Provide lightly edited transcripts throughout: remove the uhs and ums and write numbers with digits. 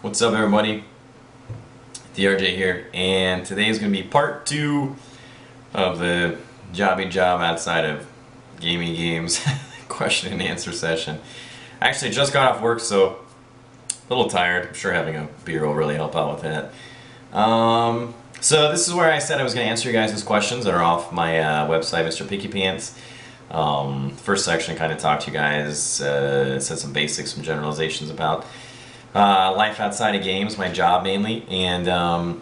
What's up, everybody? DRJ here, and today is going to be part 2 of the Jobby job outside of gaming games question and answer session. Actually, just got off work, so a little tired. I'm sure having a beer will really help out with that. So this is where I said I was going to answer you guys' questions that are off my website, Mr. Picky Pants. First section kind of talked to you guys, said some basics, some generalizations about life outside of games, my job mainly, and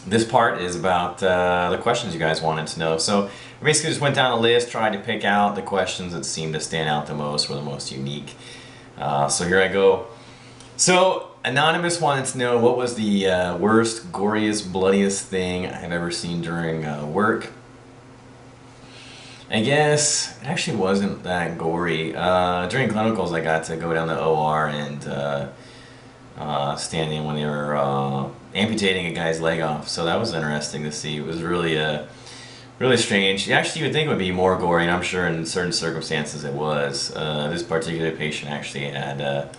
this part is about the questions you guys wanted to know. So I basically just went down a list, tried to pick out the questions that seemed to stand out the most, or the most unique. So here I go. So Anonymous wanted to know what was the worst, goriest, bloodiest thing I've ever seen during work. I guess it actually wasn't that gory. During clinicals, I got to go down the OR and stand in when they were amputating a guy's leg off. So that was interesting to see. It was really, really strange. Actually, you would think it would be more gory, and I'm sure in certain circumstances it was. This particular patient actually had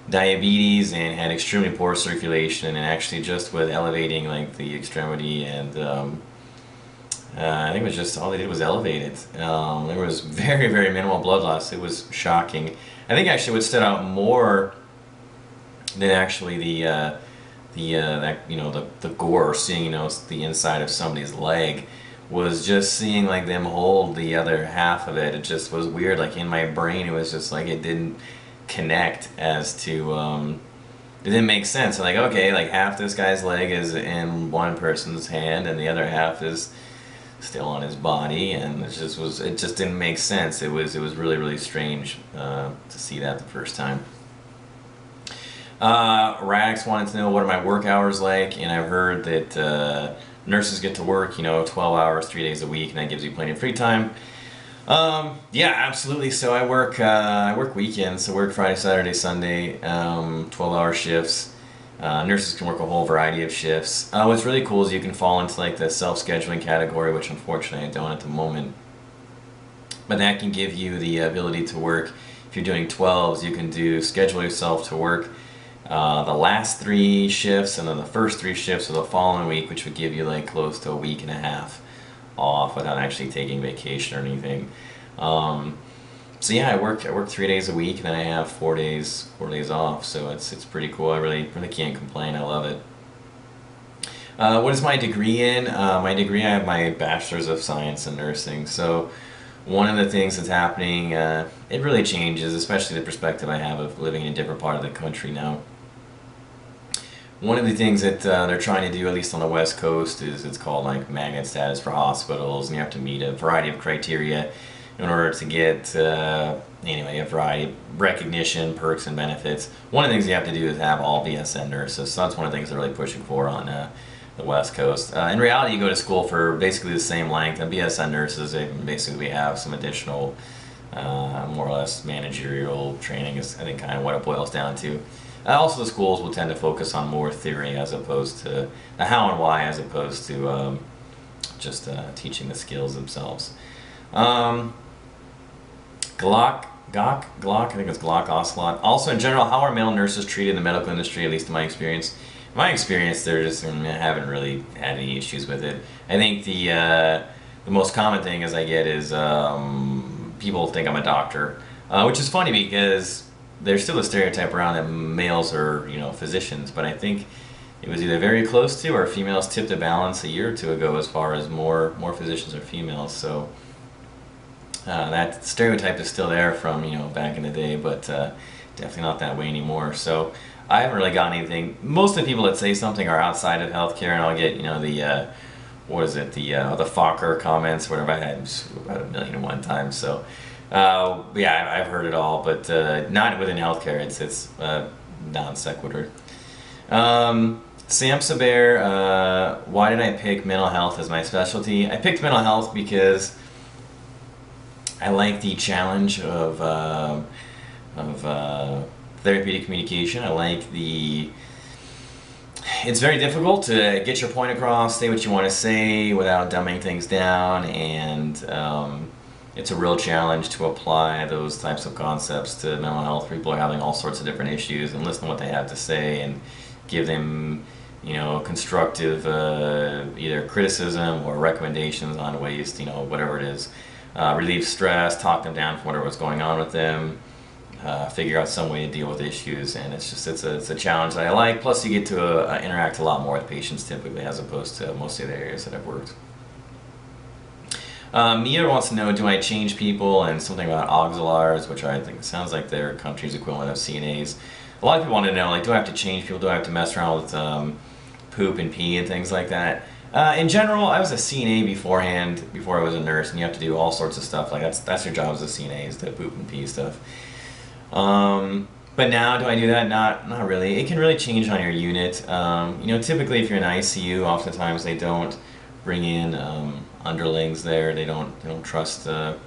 diabetes and had extremely poor circulation, and actually just with elevating like the extremity and I think it was just all they did was elevate it. There was very, very minimal blood loss. It was shocking. I think actually what stood out more than actually the gore, seeing the inside of somebody's leg, was just seeing like them hold the other half of it. It just was weird. Like in my brain, it was just like it didn't connect as to it didn't make sense. Like, okay, like half this guy's leg is in one person's hand and the other half is still on his body, and it just didn't make sense. It was really, really strange to see that the first time. Radix wanted to know what are my work hours like, and I've heard that nurses get to work 12 hours 3 days a week, and that gives you plenty of free time. Yeah, absolutely. So I work weekends. So I work Friday, Saturday, Sunday, 12-hour shifts. Nurses can work a whole variety of shifts. What's really cool is you can fall into like the self-scheduling category, which unfortunately I don't at the moment. But that can give you the ability to work. If you're doing 12s, you can schedule yourself to work the last 3 shifts and then the first 3 shifts of the following week, which would give you like close to a week and a half off without actually taking vacation or anything. So yeah, I work 3 days a week, and then I have 4 days off. So it's pretty cool. I really can't complain. I love it. What is my degree in? My degree, I have my Bachelor's of Science in Nursing. So one of the things that's happening, it really changes, especially the perspective I have of living in a different part of the country now. One of the things that they're trying to do, at least on the West Coast, is it's called like magnet status for hospitals, and you have to meet a variety of criteria in order to get anyway, a variety of recognition, perks, and benefits. One of the things you have to do is have all BSN nurses, so that's one of the things they're really pushing for on the West Coast. In reality, you go to school for basically the same length, and BSN nurses, they basically have some additional, more or less managerial training is I think kind of what it boils down to. Also, the schools will tend to focus on more theory as opposed to the how and why, as opposed to just teaching the skills themselves. Glock, I think it's Glock Ocelot. Also, in general, how are male nurses treated in the medical industry, at least in my experience? In my experience, they're just haven't really had any issues with it. I think the most common thing as I get is people think I'm a doctor, which is funny because there's still a stereotype around that males are, physicians, but I think it was either very close to or females tipped a balance a year or two ago as far as more physicians are females. So that stereotype is still there from back in the day, but definitely not that way anymore. So I haven't really gotten anything. Most of the people that say something are outside of healthcare, and I'll get the what is it, the Fokker comments, whatever. I had about 1,000,001 times. So yeah, I've heard it all, but not within healthcare. It's non sequitur. Sam Saber, why did I pick mental health as my specialty? I picked mental health because I like the challenge of therapeutic communication. I like it's very difficult to get your point across, say what you want to say without dumbing things down, and it's a real challenge to apply those types of concepts to mental health. People are having all sorts of different issues, and listen to what they have to say and give them, constructive either criticism or recommendations on ways, whatever it is, relieve stress, talk them down from whatever's going on with them, figure out some way to deal with issues. And it's a challenge that I like. Plus, you get to interact a lot more with patients typically, as opposed to most of the areas that I've worked. Mia wants to know, do I change people, and something about auxiliars, which I think sounds like their country's equivalent of CNAs. A lot of people want to know, like, do I have to change people? Do I have to mess around with poop and pee and things like that? In general, I was a CNA beforehand, before I was a nurse, and you have to do all sorts of stuff. Like, that's your job as a CNA, is the poop and pee stuff. But now, do I do that? Not really. It can really change on your unit. Typically, if you're in ICU, oftentimes they don't bring in underlings there. They don't trust them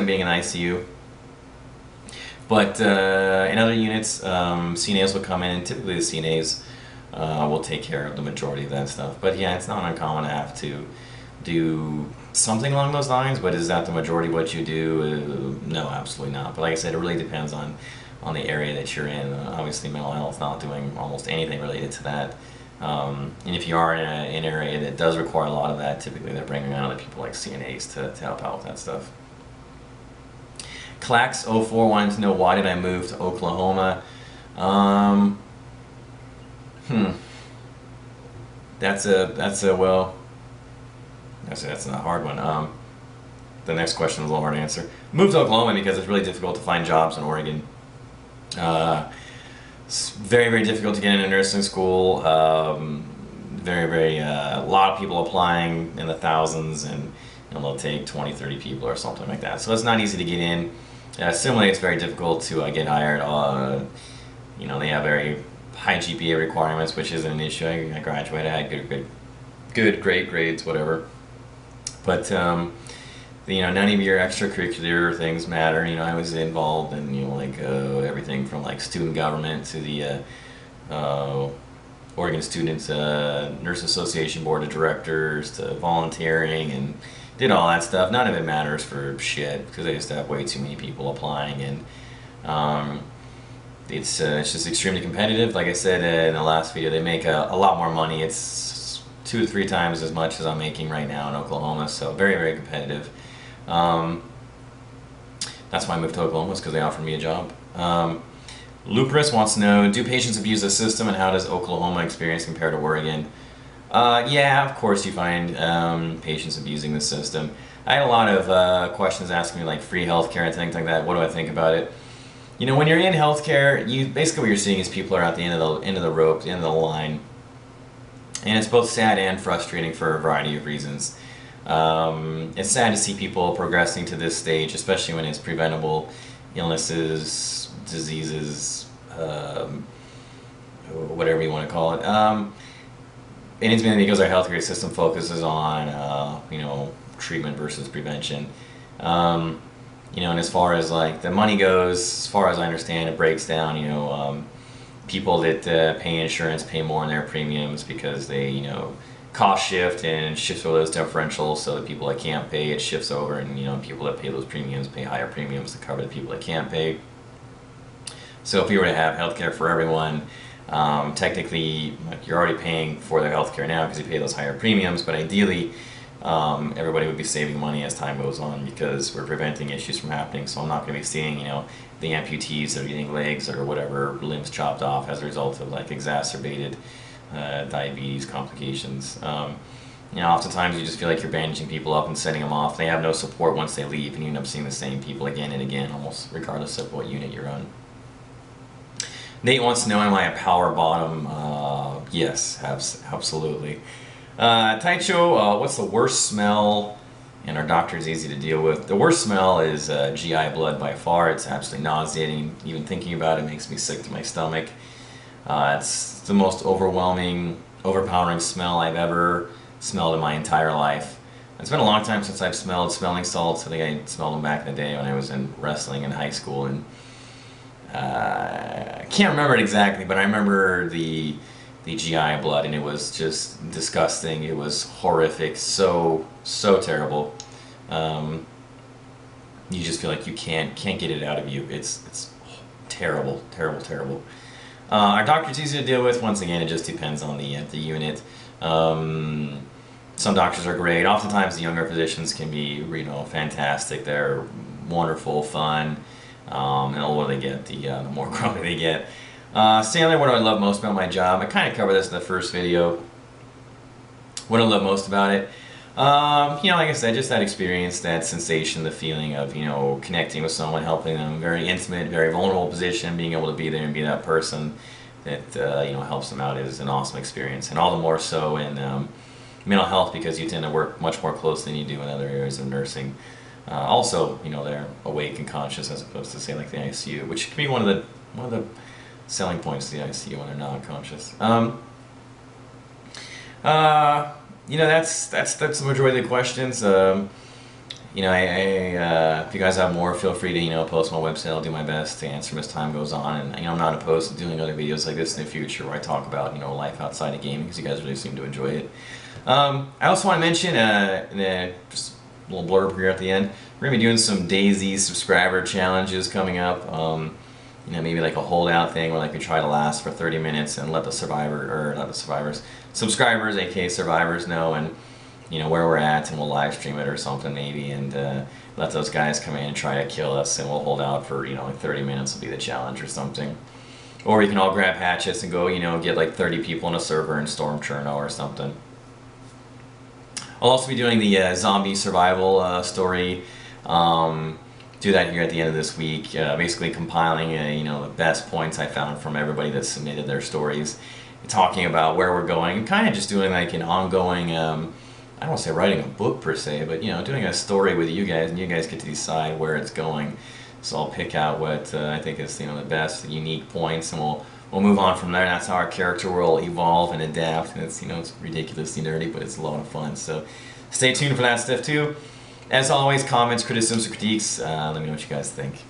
being in ICU. But in other units, CNAs will come in, and typically the CNAs will take care of the majority of that stuff. But yeah, it's not uncommon to have to do something along those lines. But is that the majority of what you do? No, absolutely not. But like I said, it really depends on the area that you're in. Obviously, mental health, not doing almost anything related to that. And if you are in an area that does require a lot of that, typically they're bringing on other people like CNAs to help out with that stuff. Clax04 wanted to know, why did I move to Oklahoma? That's a hard one. The next question is a little hard to answer. Moved to Oklahoma because it's really difficult to find jobs in Oregon. It's very, very difficult to get into nursing school. A lot of people applying in the thousands, and they'll take 20, 30 people or something like that. So it's not easy to get in. Similarly, it's very difficult to get hired. They have very high GPA requirements, which isn't an issue. I graduated, I had great grades, whatever. But none of your extracurricular things matter. I was involved in everything from like student government to the Oregon Students Nurse Association Board of Directors to volunteering, and did all that stuff. None of it matters for shit because they just have way too many people applying, and it's just extremely competitive. Like I said in the last video, they make a lot more money. It's 2 to 3 times as much as I'm making right now in Oklahoma, so very, very competitive. That's why I moved to Oklahoma, because they offered me a job. Lupus wants to know, do patients abuse the system, and how does Oklahoma experience compare to Oregon? Yeah, of course you find patients abusing the system. I had a lot of questions asking me like free healthcare and things like that. What do I think about it? When you're in healthcare, basically what you're seeing is people are at the end of the rope, the end of the line, and it's both sad and frustrating for a variety of reasons. It's sad to see people progressing to this stage, especially when it's preventable illnesses, diseases, whatever you want to call it. And it's mainly because our healthcare system focuses on, treatment versus prevention. And as far as like the money goes, as far as I understand, it breaks down, people that pay insurance pay more in their premiums because they, cost shift and shifts over those differentials, so the people that can't pay, it shifts over, and people that pay those premiums pay higher premiums to cover the people that can't pay. So if you were to have healthcare for everyone, technically you're already paying for their healthcare now because you pay those higher premiums, but ideally everybody would be saving money as time goes on because we're preventing issues from happening. So I'm not going to be seeing the amputees that are getting legs or whatever limbs chopped off as a result of like exacerbated diabetes complications. Oftentimes you just feel like you're bandaging people up and setting them off. They have no support once they leave, and you end up seeing the same people again and again, almost regardless of what unit you're on. Nate wants to know, am I a power bottom? Yes, absolutely. Taicho, what's the worst smell? And our doctor is easy to deal with. The worst smell is GI blood by far. It's absolutely nauseating. Even thinking about it makes me sick to my stomach. It's the most overpowering smell I've ever smelled in my entire life. It's been a long time since I've smelled smelling salts. I think I smelled them back in the day when I was in wrestling in high school, and I can't remember it exactly, but I remember the GI blood, and it was just disgusting. It was horrific, so terrible. you just feel like you can't get it out of you. It's terrible, terrible, terrible. Our doctor's easy to deal with. Once again, it just depends on the unit. Some doctors are great. Oftentimes, the younger physicians can be, fantastic. They're wonderful, fun, and the older they get, the more grumpy they get. Stanley, what do I love most about my job? I kind of covered this in the first video. What I love most about it, like I said, just that experience, that sensation, the feeling of, connecting with someone, helping them, very intimate, very vulnerable position, being able to be there and be that person that, helps them out is an awesome experience. And all the more so in mental health, because you tend to work much more closely than you do in other areas of nursing. Also, they're awake and conscious as opposed to, say, like the ICU, which can be one of the selling points of the ICU when they're not conscious. That's the majority of the questions. If you guys have more, feel free to post on my website. I'll do my best to answer them as time goes on, and I'm not opposed to doing other videos like this in the future where I talk about life outside of gaming, because you guys really seem to enjoy it. I also want to mention just a little blurb here at the end. We're gonna be doing some DayZ subscriber challenges coming up. Maybe like a holdout thing where we try to last for 30 minutes and let the subscribers, aka survivors, know and where we're at, and we'll live stream it or something maybe, and let those guys come in and try to kill us, and we'll hold out for 30 minutes will be the challenge or something. Or you can all grab hatchets and go get like 30 people in a server and storm Cherno or something. I'll also be doing the zombie survival story. Do that here at the end of this week, basically compiling the best points I found from everybody that submitted their stories, talking about where we're going, and kind of just doing like an ongoing, I don't want to say writing a book per se, but doing a story with you guys, and you guys get to decide where it's going. So I'll pick out what I think is the best, the unique points, and we'll move on from there. And that's how our character will evolve and adapt, and it's it's ridiculously nerdy, but it's a lot of fun. So stay tuned for that stuff too. As always, comments, criticisms, or critiques, let me know what you guys think.